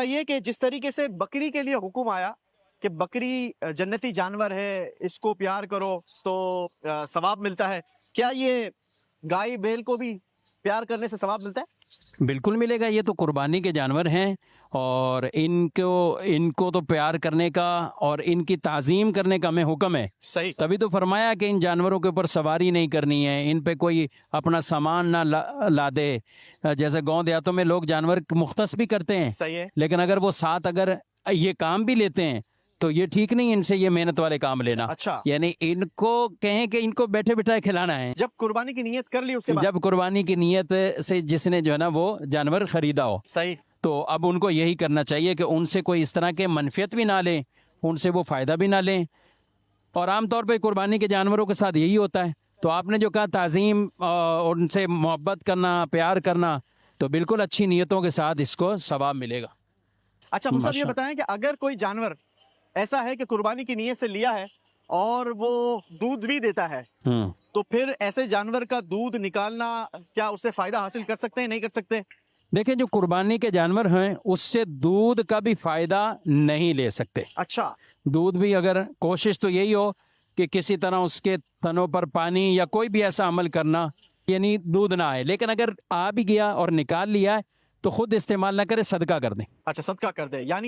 ये कि जिस तरीके से बकरी के लिए हुक्म आया कि बकरी जन्नती जानवर है, इसको प्यार करो तो सवाब मिलता है, क्या ये गाय बैल को भी प्यार करने से सवाब मिलता है? बिल्कुल मिलेगा। ये तो कुर्बानी के जानवर हैं और इनको तो प्यार करने का और इनकी ताज़ीम करने का हमें हुक्म है। सही। तभी तो फरमाया कि इन जानवरों के ऊपर सवारी नहीं करनी है, इन पे कोई अपना सामान ना ला दे। जैसे गांव देहातों में लोग जानवर मुख्तस भी करते हैं, सही है। लेकिन अगर वो साथ अगर ये काम भी लेते हैं तो ये ठीक नहीं इनसे ये मेहनत वाले काम लेना। अच्छा। यानी इनको कहें कि इनको बैठे बिठाए खिलाना है। जब कुर्बानी की नीयत कर ली उसके बाद, जब कुर्बानी की नीयत से जिसने जो है ना वो जानवर खरीदा हो, सही, तो अब उनको यही करना चाहिए कि उनसे कोई इस तरह के मनफियत भी ना लें, उनसे वो फ़ायदा भी ना लें। और आमतौर पे कुर्बानी के जानवरों के साथ यही होता है। तो आपने जो कहा ताज़ीम उनसे मोहब्बत करना, प्यार करना, तो बिल्कुल अच्छी नीयतों के साथ इसको सवाब मिलेगा। अच्छा मुझे ये माशा- बताएं कि अगर कोई जानवर ऐसा है कि कुर्बानी की नीयत से लिया है और वो दूध भी देता है, तो फिर ऐसे जानवर का दूध निकालना, क्या उससे फायदा हासिल कर सकते हैं, नहीं कर सकते? देखिए, जो कुर्बानी के जानवर हैं उससे दूध का भी फायदा नहीं ले सकते। अच्छा। दूध भी अगर कोशिश तो यही हो कि किसी तरह उसके तनों पर पानी या कोई भी ऐसा अमल करना, यानी दूध ना आए। लेकिन अगर आ भी गया और निकाल लिया है तो खुद इस्तेमाल ना करे, सदका कर दें। अच्छा, सदका कर दे, यानी